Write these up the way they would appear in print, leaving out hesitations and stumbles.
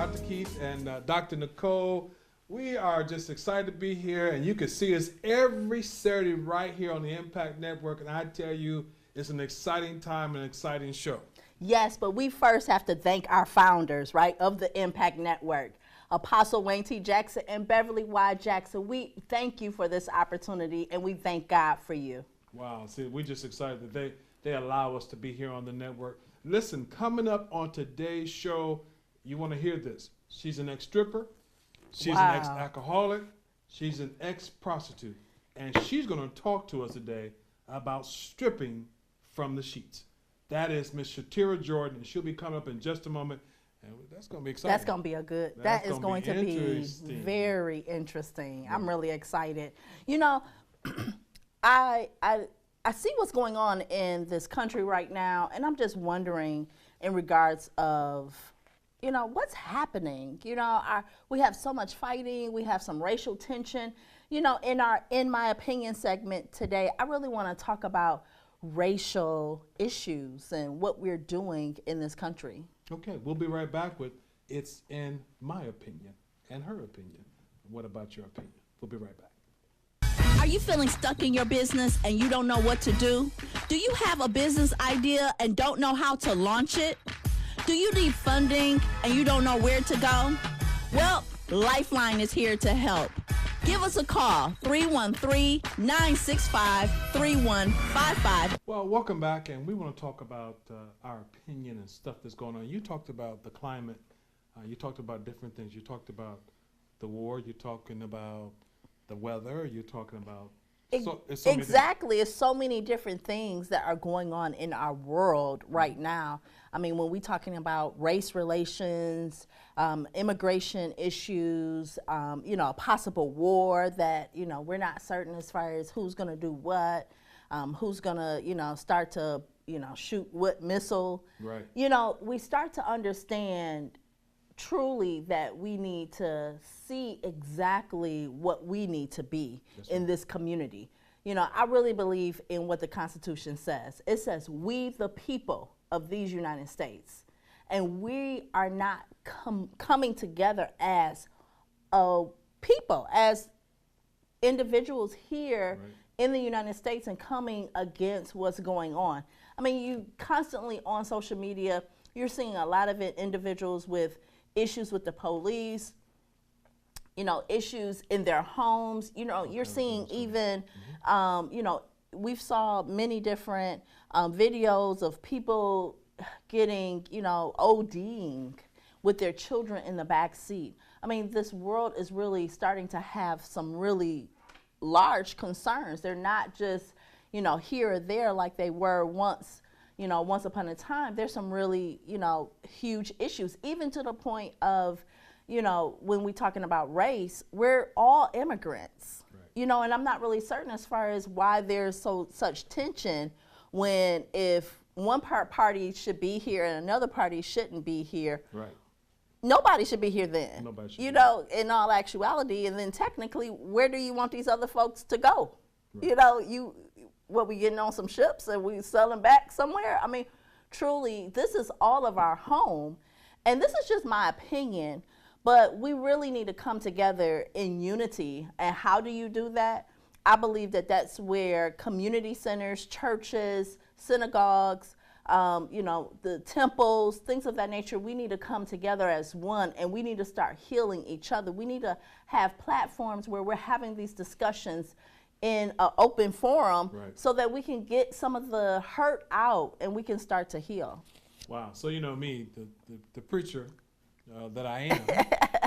Dr. Keith and Dr. Nicole. We are just excited to be here, and you can see us every Saturday right here on the Impact Network, and I tell you, it's an exciting time and an exciting show. Yes, but we first have to thank our founders, right, of the Impact Network, Apostle Wayne T. Jackson and Beverly Y. Jackson. We thank you for this opportunity, and we thank God for you. Wow, see, we're just excited that they allow us to be here on the network. Listen, coming up on today's show, you want to hear this. She's an ex-stripper. She's an ex-alcoholic. She's an ex-prostitute. And she's going to talk to us today about stripping from the sheets. That is Miss Shatira Jordan, and she'll be coming up in just a moment. And that's going to be exciting. That's going to be a good, that is going to be very interesting. Yeah. I'm really excited. You know, I see what's going on in this country right now, and I'm just wondering in regards of, you know, what's happening? You know, we have so much fighting. We have some racial tension. You know, in my opinion segment today, I really want to talk about racial issues and what we're doing in this country. Okay, we'll be right back with It's in My Opinion and Her Opinion. What about your opinion? We'll be right back. Are you feeling stuck in your business and you don't know what to do? Do you have a business idea and don't know how to launch it? Do you need funding and you don't know where to go? Well, Lifeline is here to help. Give us a call, 313-965-3155. Well, welcome back, and we want to talk about our opinion and stuff that's going on. You talked about the climate. You talked about different things. You talked about the war. You're talking about the weather. You're talking about exactly. It's so many different things that are going on in our world right now. I mean, when we're talking about race relations, immigration issues, you know, a possible war that, you know, we're not certain as far as who's going to do what, who's going to, you know, start to, you know, shoot what missile. Right. You know, we start to understand truly that we need to see exactly what we need to be in this community. You know, I really believe in what the Constitution says. It says, we the people of these United States, and we are not coming together as a people, as individuals here in the United States and coming against what's going on. I mean, you constantly on social media, you're seeing a lot of individuals with issues with the police, you know, issues in their homes. You know, you're seeing even, you know, we've saw many different videos of people getting, you know, ODing with their children in the back seat. I mean, this world is really starting to have some really large concerns. They're not just, you know, here or there like they were once. You know, once upon a time, there's some really, you know, huge issues, even to the point of, you know, when we're talking about race, we're all immigrants, you know, and I'm not really certain as far as why there's such tension when if one party should be here and another party shouldn't be here. Right. Nobody should be here then. Nobody should you know, in all actuality, and then technically, where do you want these other folks to go? Right. You know, what, we getting on some ships and we selling back somewhere? I mean, truly, this is all of our home. And this is just my opinion, but we really need to come together in unity. And how do you do that? I believe that that's where community centers, churches, synagogues, you know, the temples, things of that nature, we need to come together as one, and we need to start healing each other. We need to have platforms where we're having these discussions in an open forum so that we can get some of the hurt out and we can start to heal. Wow. So, you know me, the preacher that I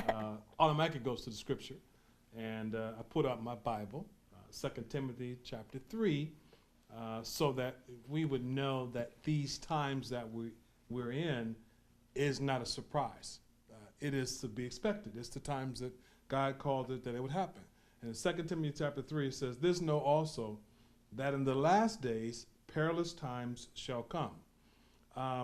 am, automatically goes to the scripture. And I put out my Bible, 2 Timothy chapter 3, so that we would know that these times that we're in is not a surprise. It is to be expected. It's the times that God called it that it would happen. And in 2 Timothy chapter 3, it says, "This know also, that in the last days perilous times shall come.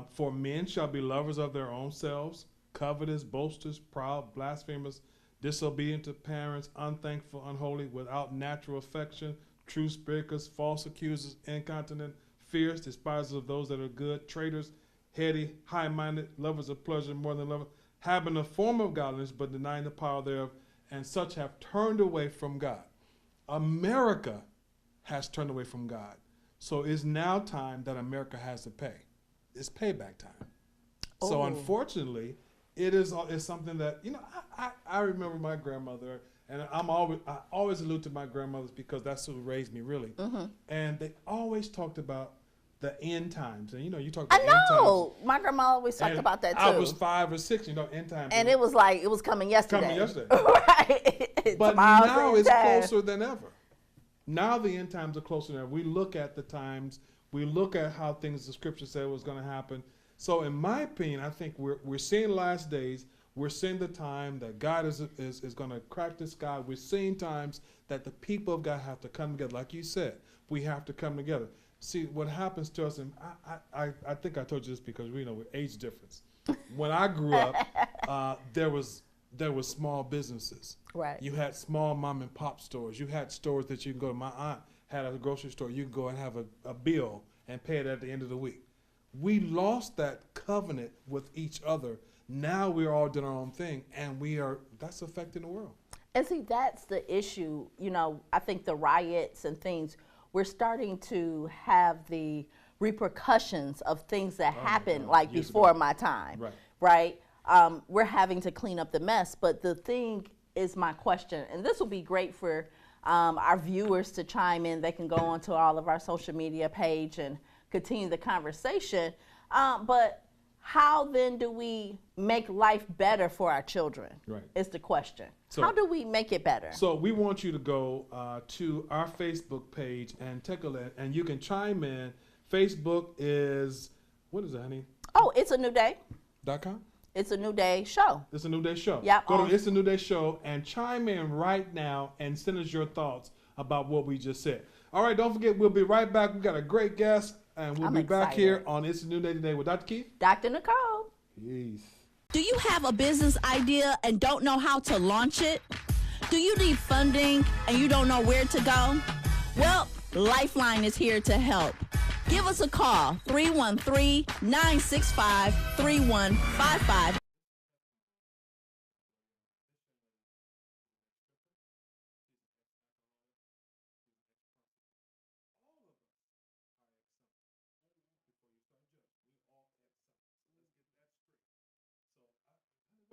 For men shall be lovers of their own selves, covetous, boasters, proud, blasphemers, disobedient to parents, unthankful, unholy, without natural affection, truth breakers, false accusers, incontinent, fierce, despisers of those that are good, traitors, heady, high-minded, lovers of pleasure more than lovers, having a form of godliness, but denying the power thereof, and such have turned away from God. America has turned away from God. So it's now time that America has to pay. It's payback time. Oh. So unfortunately, it's something that, I remember my grandmother, and I always allude to my grandmothers because that's who raised me, really. Mm-hmm. And they always talked about the end times. And you talk about end times. I know. My grandma always talked about that too. I was 5 or 6, end times. And it was like, it was coming yesterday. Right. But now it's closer than ever. Now the end times are closer than ever. We look at the times. We look at how things the scripture said was going to happen. So in my opinion, I think we're seeing last days. We're seeing the time that God is going to crack the sky. We're seeing times that the people of God have to come together. Like you said, we have to come together. See, what happens to us, and I think I told you this because we know with age difference. When I grew up, there was small businesses. Right. You had small mom and pop stores. You had stores that you can go to. My aunt had a grocery store. You can go and have a bill and pay it at the end of the week. We lost that covenant with each other. Now we're all doing our own thing, and that's affecting the world. And see, that's the issue. I think the riots and things, we're starting to have the repercussions of things that happened like years before ago. My time, right? We're having to clean up the mess. But the thing is, my question, and this will be great for our viewers to chime in. They can go onto all of our social media page and continue the conversation. But how then do we make life better for our children? Right. Is the question. So, how do we make it better? So we want you to go to our Facebook page and take a look, and you can chime in. Facebook is, what is it, honey? Oh, It's a New Day. .com? It's a New Day show. It's a New Day show. Yep. Go to It's a New Day show and chime in right now and send us your thoughts about what we just said. All right, don't forget, we'll be right back. We got a great guest. And we'll be back here on It's a New Day today with Dr. Keith. Dr. Nicole. Peace. Do you have a business idea and don't know how to launch it? Do you need funding and you don't know where to go? Well, Lifeline is here to help. Give us a call, 313-965-3155.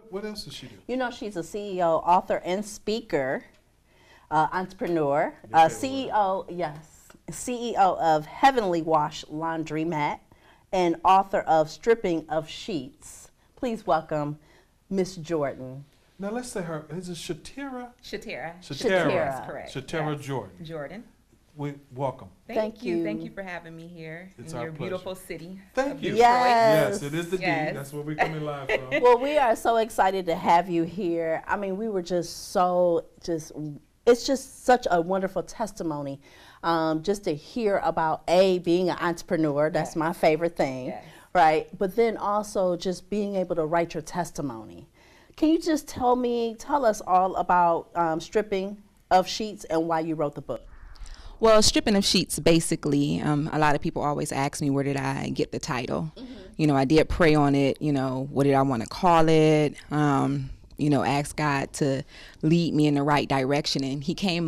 What else does she do? She's a CEO, author, and speaker, entrepreneur, CEO of Heavenly Wash Laundromat, and author of Stripping of Sheets. Please welcome Miss Jordan. Now let's say her. Is it Shatira? Shatira. That's correct. Shatira Jordan. Jordan. We welcome. Thank you. Thank you for having me here in your beautiful city. Thank you. Yes. It is the D. That's where we're coming live from. Well, we are so excited to have you here. I mean, we were it's just such a wonderful testimony just to hear about being an entrepreneur. That's my favorite thing, right? But then also just being able to write your testimony. Can you just tell us all about Stripping of Sheets and why you wrote the book? Well, Stripping of Sheets, basically, a lot of people always ask me, where did I get the title? Mm-hmm. I did pray on it, what did I want to call it? Ask God to lead me in the right direction. And he gave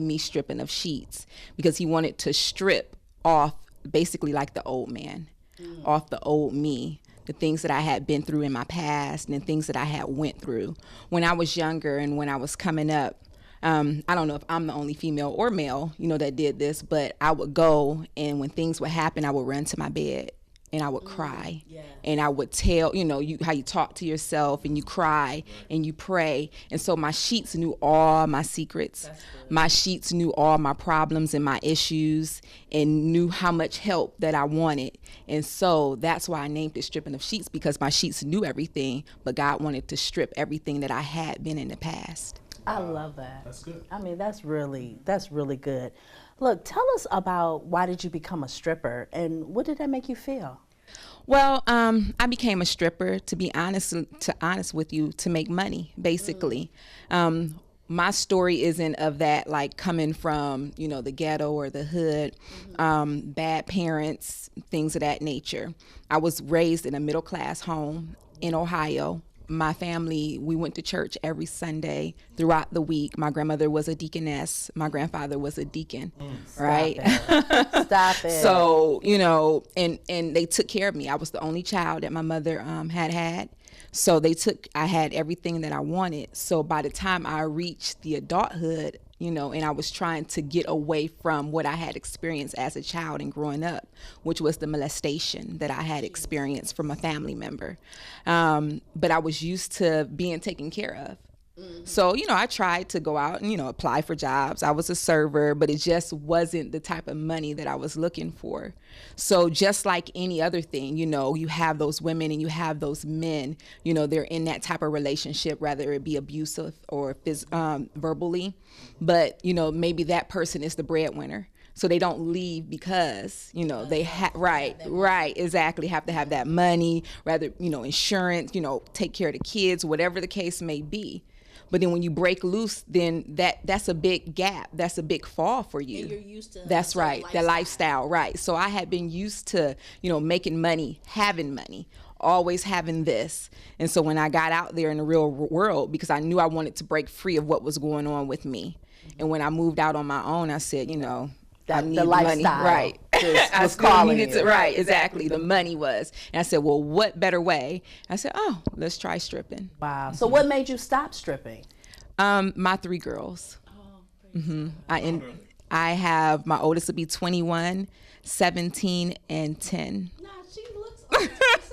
me Stripping of Sheets because he wanted to strip off basically like the old man, off the old me, the things that I had been through in my past and the things that I had went through when I was younger and when I was coming up. I don't know if I'm the only female or male, that did this, but I would go and when things would happen, I would run to my bed and I would cry and I would tell, how you talk to yourself and you cry and you pray. And so my sheets knew all my secrets. My sheets knew all my problems and my issues and knew how much help that I wanted. And so that's why I named it Stripping of Sheets, because my sheets knew everything, but God wanted to strip everything that I had been in the past. I love that. That's good. I mean, that's really good. Look, tell us about why did you become a stripper and what did that make you feel? Well, I became a stripper, to be honest with you, to make money, basically. My story isn't of that, like coming from, the ghetto or the hood, bad parents, things of that nature. I was raised in a middle class home. in Ohio. My family, we went to church every Sunday throughout the week. My grandmother was a deaconess. My grandfather was a deacon, right? Stop it. So, you know, and they took care of me. I was the only child that my mother had. So I had everything that I wanted. So by the time I reached the adulthood, you know, and I was trying to get away from what I had experienced as a child and growing up, which was the molestation that I had experienced from a family member. But I was used to being taken care of. So, you know, I tried to go out and, you know, apply for jobs. I was a server, but it just wasn't the type of money that I was looking for. So just like any other thing, you know, you have those women and you have those men, you know, they're in that type of relationship, whether it be abusive or verbally. But, you know, maybe that person is the breadwinner. So they don't leave because, you know, they right, exactly, have to have that money, rather, you know, insurance, you know, take care of the kids, whatever the case may be. But then when you break loose, then that's a big gap. That's a big fall for you. And you're used to that's right, the lifestyle, right. So I had been used to, you know, making money, having money, always having this. And so when I got out there in the real world, because I knew I wanted to break free of what was going on with me. And when I moved out on my own, I said, you know, I need the lifestyle, money, right? I still needed to, right? Exactly. The money was, and I said, well, what better way? I said, oh, let's try stripping. Wow. So what made you stop stripping? My 3 girls. I have, my oldest will be 21, 17, and 10. Nah, she looks like 27.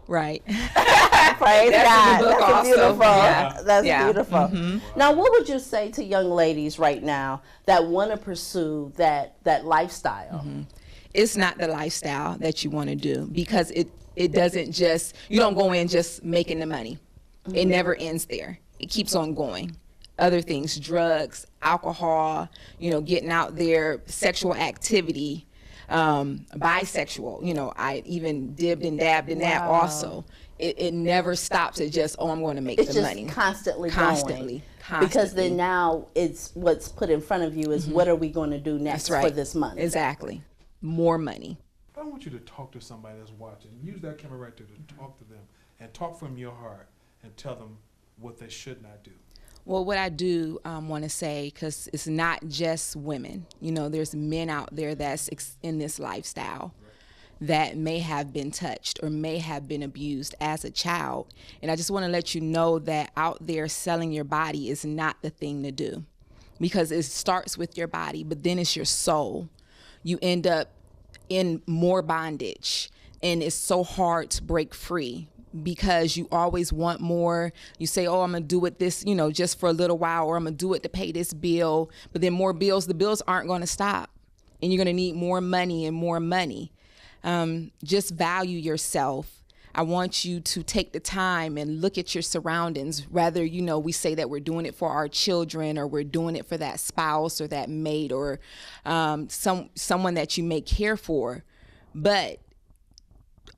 Right. Praise God. That's beautiful. Yeah. That's Yeah. beautiful. Mm-hmm. Now, what would you say to young ladies right now that want to pursue that lifestyle? Mm-hmm. It's not the lifestyle that you want to do, because it doesn't just, you don't go in just making the money. It never ends there. It keeps on going. Other things, drugs, alcohol, you know, getting out there, sexual activity, bisexual, you know, I even dibbed and dabbed in that also. It never stops at just, oh, I'm going to make the money. It's just constantly going. Because then now it's what's put in front of you is what are we going to do next for this month? Exactly. More money. I want you to talk to somebody that's watching. Use that camera right there to talk to them and talk from your heart and tell them what they should not do. Well, what I do want to say, because it's not just women, you know, there's men out there that's in this lifestyle that may have been touched or may have been abused as a child. And I just want to let you know that out there selling your body is not the thing to do, because it starts with your body, but then it's your soul. You end up in more bondage, and it's so hard to break free, because you always want more. You say, oh, I'm going to do it this, you know, just for a little while, or I'm going to do it to pay this bill. But then more bills, the bills aren't going to stop. And you're going to need more money and more money. Just value yourself. I want you to take the time and look at your surroundings. Rather, you know, we say that we're doing it for our children, or we're doing it for that spouse or that mate, or someone that you may care for. But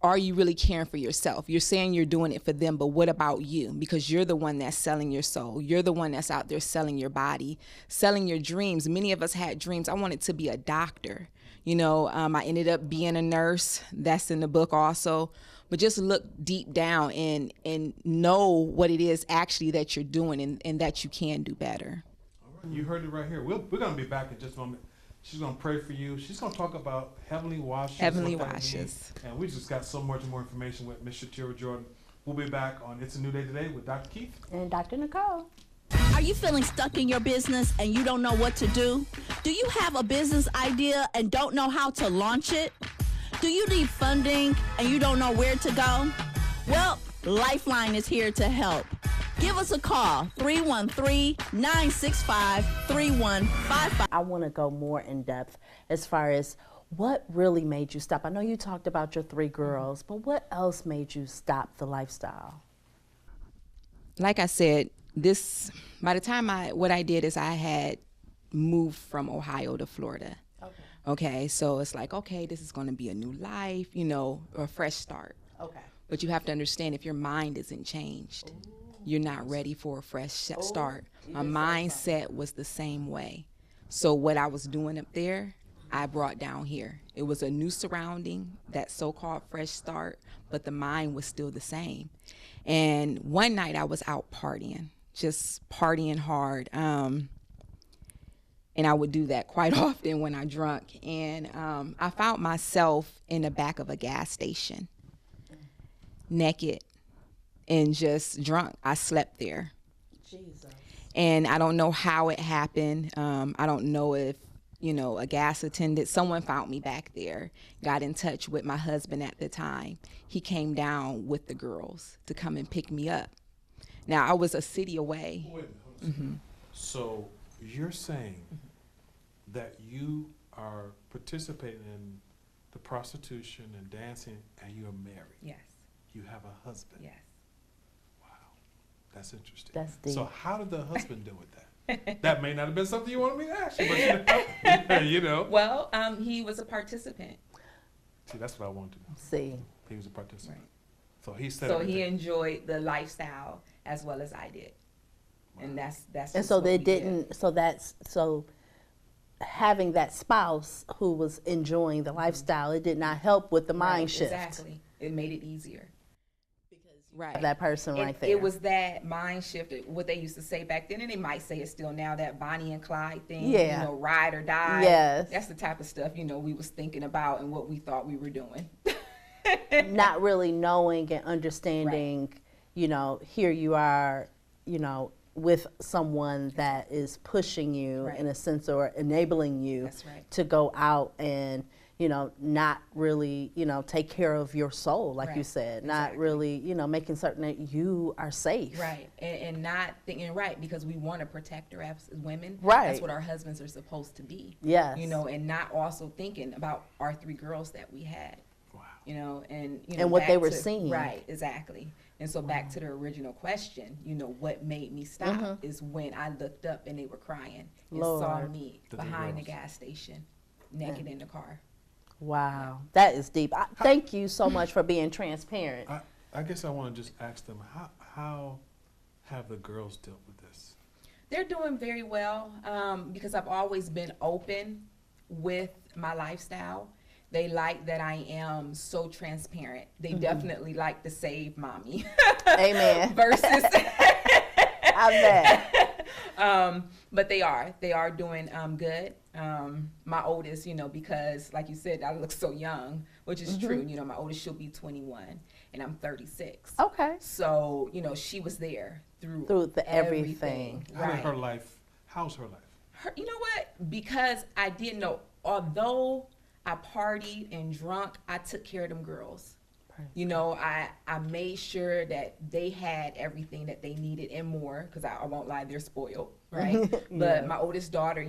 are you really caring for yourself? You're saying you're doing it for them, but what about you? Because you're the one that's selling your soul. You're the one that's out there selling your body, selling your dreams. Many of us had dreams. I wanted to be a doctor. You know, I ended up being a nurse. That's in the book also. But just look deep down and know what it is actually that you're doing, and that you can do better. All right. You heard it right here. We're going to be back in just a moment. She's going to pray for you. She's going to talk about heavenly washes. Heavenly washes. And we just got so much more information with Miss Shatira Jordan. We'll be back on It's a New Day Today with Dr. Keith. And Dr. Nicole. Are you feeling stuck in your business and you don't know what to do? Do you have a business idea and don't know how to launch it? Do you need funding and you don't know where to go? Well, Lifeline is here to help. Give us a call, 313-965-3155. I want to go more in depth as far as what really made you stop. I know you talked about your 3 girls, but what else made you stop the lifestyle? Like I said, by the time what I did is I had moved from Ohio to Florida. Okay, so it's like, okay, this is going to be a new life, you know, or a fresh start. Okay. But you have to understand, if your mind isn't changed, you're not ready for a fresh start. My mindset was the same way. So what I was doing up there I brought down here. It was a new surrounding, that so-called fresh start, but the mind was still the same. And one night I was out partying, just partying hard. And I would do that quite often when I drunk. And I found myself in the back of a gas station, naked and just drunk. I slept there. Jesus. And I don't know how it happened. I don't know if, a gas attendant, someone found me back there, got in touch with my husband at the time. He came down with the girls to come and pick me up. Now, I was a city away. Wait a minute. So you're saying that you are participating in the prostitution and dancing, and you're married. Yes. You have a husband. Yes. Wow, that's interesting. That's deep. So how did the husband deal with that? That may not have been something you wanted me to ask you, but Well, he was a participant. See, that's what I wanted to know. See. He was a participant. Right. So he said. So he enjoyed the lifestyle as well as I did. Wow. And that's And just so what they we did. didn't. So having that spouse who was enjoying the lifestyle, it did not help with the mind Right, shift. Exactly. It made it easier. Right. That person right there. It was that mind shift, what they used to say back then, and they might say it still now, that Bonnie and Clyde thing, Yeah. ride or die. Yes. That's the type of stuff, we was thinking about and what we thought we were doing. Not really knowing and understanding, here you are, with someone that is pushing you Right. in a sense, or enabling you That's right. to go out and, not really, take care of your soul, like you Right. said, not Exactly. really, making certain that you are safe. Right. And not thinking right, because we want to protect her as women. Right. That's what our husbands are supposed to be. Yes. And not also thinking about our 3 girls that we had. Wow. And what they were seeing. Right, exactly. And so back to the original question, what made me stop is when I looked up and they were crying and saw Lord. me The behind the girls. gas station, naked in the car. Wow, that is deep. Thank you so much for being transparent. I guess I want to just ask them, how have the girls dealt with this? They're doing very well because I've always been open with my lifestyle. They like that I am so transparent. They definitely like the save mommy. Amen. Versus. I bet. But they are doing good. My oldest, because like you said, I look so young, which is true. My oldest, she'll be 21 and I'm 36. Okay. So, she was there through the everything. How's her life? You know what? Because I didn't know, although I partied and drunk, I took care of them girls. I made sure that they had everything that they needed and more, because I won't lie, they're spoiled, right? But my oldest daughter,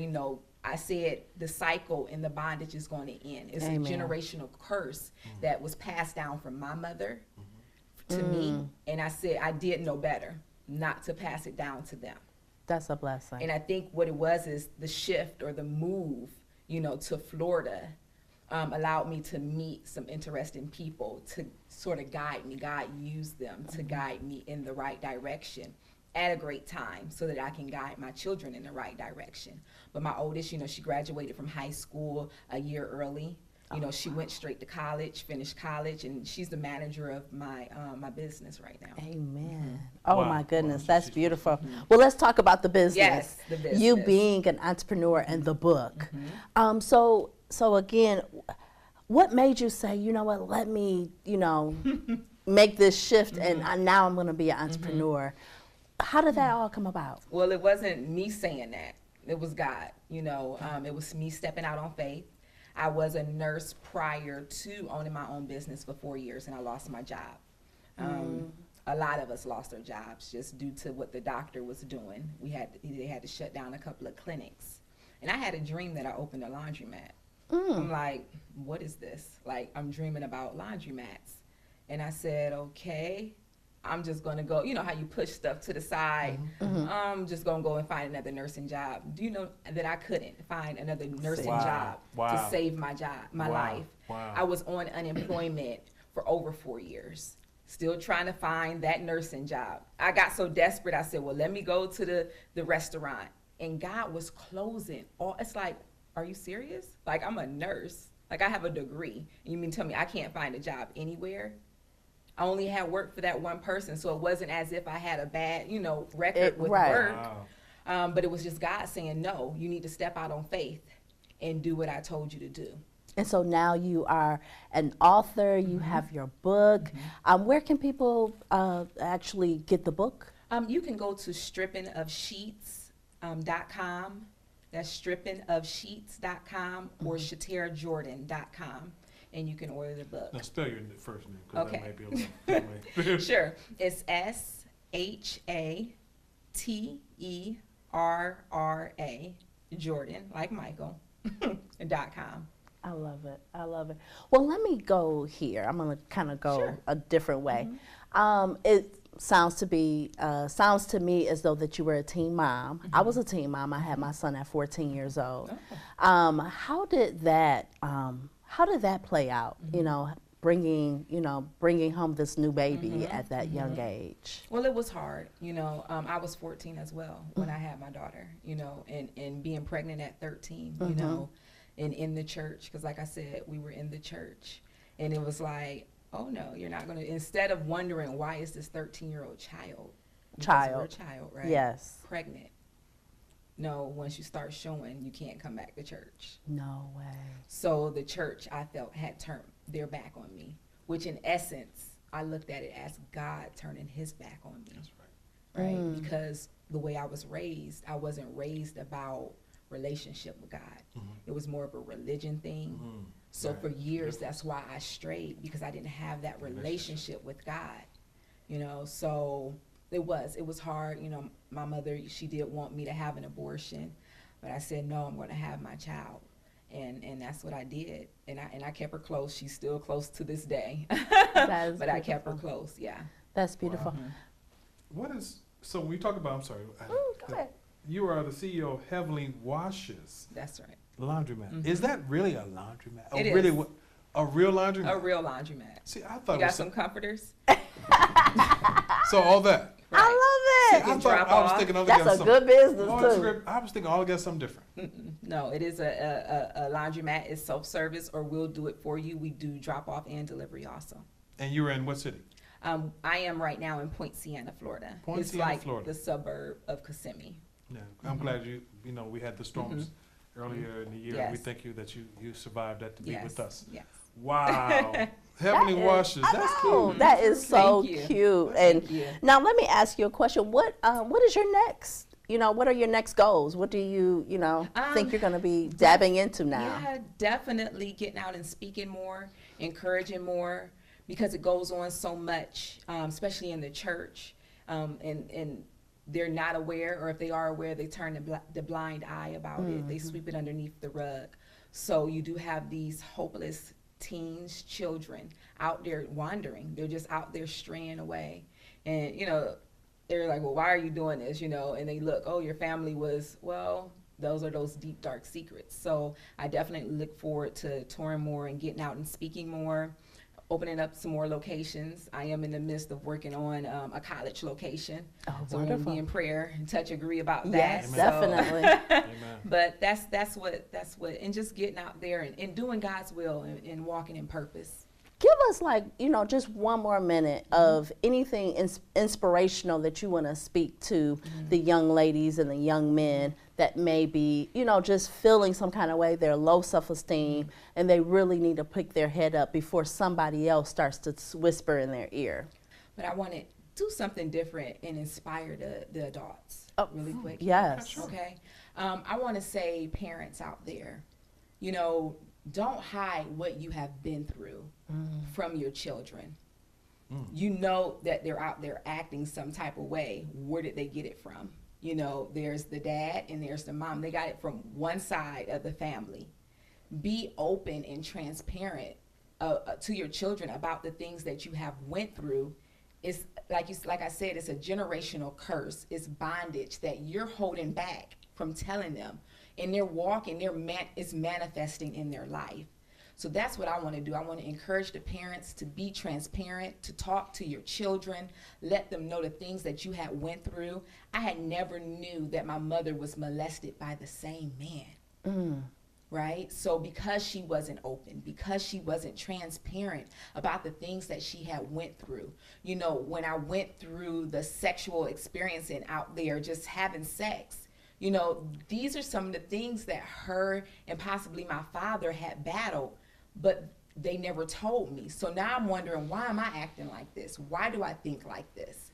I said the cycle and the bondage is going to end. It's Amen. a generational curse that was passed down from my mother to me. And I said I did know better not to pass it down to them. That's a blessing. And I think what it was is the shift or the move, to Florida allowed me to meet some interesting people to sort of guide me. God used them to guide me in the right direction at a great time so that I can guide my children in the right direction. But my oldest, she graduated from high school a year early. She went straight to college, finished college, and she's the manager of my my business right now. Amen. Oh Wow. my goodness, Wow. that's beautiful. Well, let's talk about the business. Yes, the business. You being an entrepreneur and the book. So again, what made you say, what, let me, make this shift and now I'm going to be an entrepreneur? How did that all come about? Well, it wasn't me saying that. It was God. It was me stepping out on faith. I was a nurse prior to owning my own business for 4 years, and I lost my job. A lot of us lost our jobs just due to what the doctor was doing. They had to shut down a couple of clinics. And I had a dream that I opened a laundromat. I'm like, what is this? Like, I'm dreaming about laundromats. And I said, okay, I'm just going to go. You know how you push stuff to the side? I'm just going to go and find another nursing job. Do you know that I couldn't find another nursing job to save my life? Wow. I was on unemployment for over 4 years, still trying to find that nursing job. I got so desperate, I said, well, let me go to the restaurant. And God was closing. It's like are you serious? Like, I'm a nurse. Like, I have a degree. And you mean tell me I can't find a job anywhere? I only had work for that one person, so it wasn't as if I had a bad, record with work. Wow. But it was just God saying, no, you need to step out on faith and do what I told you to do. And so now you are an author, you have your book. Where can people actually get the book? You can go to strippingofsheets.com. That's strippingofsheets.com or shaterjordan.com. And you can order the book. Now spell your first name, because Okay. that might be a little Sure. It's SHATERRA, Jordan, like Michael, .com. I love it. I love it. Well, let me go here. I'm going to kind of go Sure. a different way. It sounds to me as though that you were a teen mom. I was a teen mom. I had my son at 14 years old. How did that play out? Bringing home this new baby at that young age. Well, it was hard. I was 14 as well when I had my daughter. And being pregnant at 13. And in the church, because like I said, we were in the church, and it was like, oh no, you're not gonna. Instead of wondering why is this 13-year-old child, right? Yes. Pregnant. No, once you start showing, you can't come back to church. No way. So the church, I felt, had turned their back on me, which in essence, I looked at it as God turning his back on me. That's right. Right? Because the way I was raised, I wasn't raised about relationship with God. It was more of a religion thing. So Right. for years, that's why I strayed, because I didn't have that relationship with God. So it was hard. My mother, she did want me to have an abortion, but I said, no, I'm going to have my child. And that's what I did. And I kept her close. She's still close to this day. That is But I kept her beautiful. close, yeah. That's beautiful. So when we talk about, I'm sorry. Go ahead. You are the CEO of Heavenly Washes That's right. Laundromat. Is that really a laundromat? It is. Really, a real laundromat? A real laundromat. See, I thought You it got was some comforters? so all that. I love it. I can thought drop I was off. thinking all That's together a something. good business Oh, too. I was thinking all together something different. No, it is a laundromat. It's self-service, or we'll do it for you. We do drop-off and delivery also. And you were in what city? I am right now in Point Siena, Florida. Point it's Siena, like Florida. the suburb of Kissimmee. Yeah, I'm glad we had the storms earlier in the year. Yes. We thank you that you survived that to be Yes. with us. Yes. Wow. Heavenly Washes. That's Oh, cute. that is so Thank you. cute. And Thank you. now let me ask you a question. What is your next? What are your next goals? What do you think you're going to be dabbing into now? Yeah, definitely getting out and speaking more, encouraging more, because it goes on so much, especially in the church, and they're not aware, or if they are aware, they turn the blind eye about it. They sweep it underneath the rug. So you do have these hopeless teens, children out there wandering. They're just out there straying away. And, they're like, well, why are you doing this? And they look, oh, your family was, well, those are those deep, dark secrets. So I definitely look forward to touring more and getting out and speaking more, opening up some more locations. I am in the midst of working on a college location. Oh, so we're going to wonderful. be in prayer and touch agree about Yes, that. definitely. Amen. But that's what, and just getting out there and doing God's will and walking in purpose. Give us just one more minute of anything inspirational that you want to speak to the young ladies and the young men that may be, just feeling some kind of way. They're low self-esteem and they really need to pick their head up before somebody else starts to whisper in their ear. But I want to do something different and inspire the adults really quick. Yes. Okay. I want to say, parents out there, don't hide what you have been through from your children. You know that they're out there acting some type of way. Where did they get it from? There's the dad and there's the mom. They got it from one side of the family. Be open and transparent to your children about the things that you have went through. It's like I said, it's a generational curse. It's bondage that you're holding back from telling them. And their walk and it's manifesting in their life. So that's what I want to do. I want to encourage the parents to be transparent, to talk to your children, let them know the things that you had went through. I had never knew that my mother was molested by the same man. right? So because she wasn't open, because she wasn't transparent about the things that she had went through, you know, when I went through the sexual experience and out there just having sex, you know, these are some of the things that her and possibly my father had battled, but they never told me. So now I'm wondering, why am I acting like this? Why do I think like this?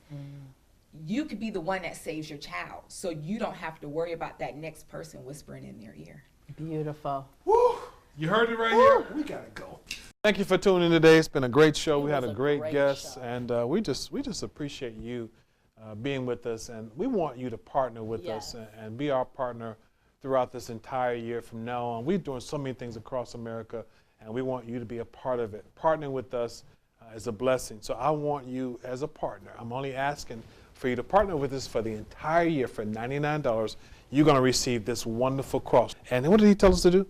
You could be the one that saves your child, so you don't have to worry about that next person whispering in their ear. Beautiful. Woo! You heard it right here. We gotta go. Thank you for tuning in today. It's been a great show. We had a great guest, show. and we just appreciate you being with us, and we want you to partner with us and be our partner throughout this entire year from now on. We're doing so many things across America, and we want you to be a part of it. Partnering with us is a blessing. So I want you as a partner. I'm only asking for you to partner with us for the entire year for $99. You're going to receive this wonderful cross. And what did he tell us to do?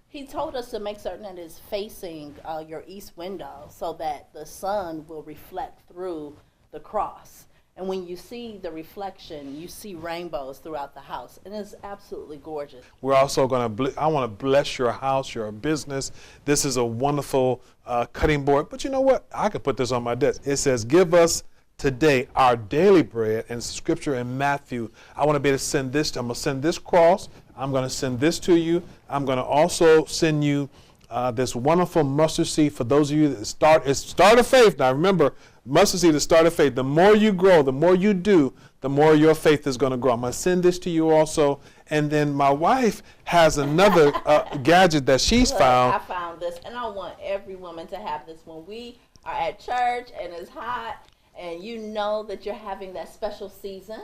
He told us to make certain that it's facing your east window so that the sun will reflect through the cross. And when you see the reflection, you see rainbows throughout the house. And it's absolutely gorgeous. We're also going to, I want to bless your house, your business. This is a wonderful cutting board. But you know what? I could put this on my desk. It says, give us today our daily bread, and scripture in Matthew. I want to be able to send this. I'm going to send this cross. I'm going to send this to you. I'm going to also send you this wonderful mustard seed for those of you that start of faith. Now remember, mustard seed is start of faith. The more you grow, the more you do, the more your faith is going to grow. I'm going to send this to you also. And then my wife has another gadget that she's found. I found this, and I want every woman to have this when we are at church and it's hot and you know that you're having that special season.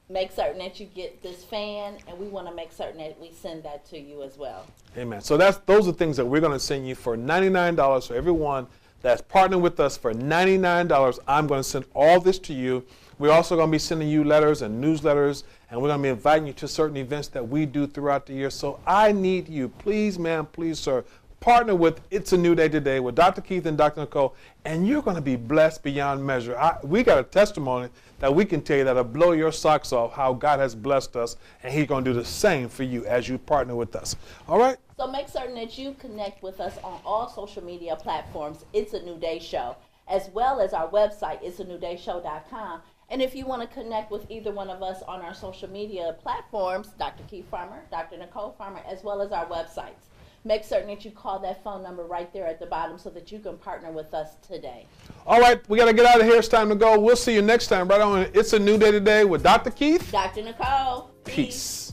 Make certain that you get this fan, and we want to make certain that we send that to you as well. Amen. So those are things that we're going to send you for $99 for everyone that's partnering with us for $99. I'm going to send all this to you. We're also going to be sending you letters and newsletters, and we're going to be inviting you to certain events that we do throughout the year. So I need you, please, ma'am, please, sir, partner with It's a New Day Today with Dr. Keith and Dr. Nicole, and you're going to be blessed beyond measure. We got a testimony that we can tell you that'll blow your socks off how God has blessed us, and he's going to do the same for you as you partner with us. All right? So make certain that you connect with us on all social media platforms, It's a New Day Show, as well as our website, it'sanewdayshow.com. And if you want to connect with either one of us on our social media platforms, Dr. Keith Farmer, Dr. Nicole Farmer, as well as our websites, make certain that you call that phone number right there at the bottom so that you can partner with us today. All right, we got to get out of here. It's time to go. We'll see you next time right on It's a New Day Today with Dr. Keith. Dr. Nicole. Peace.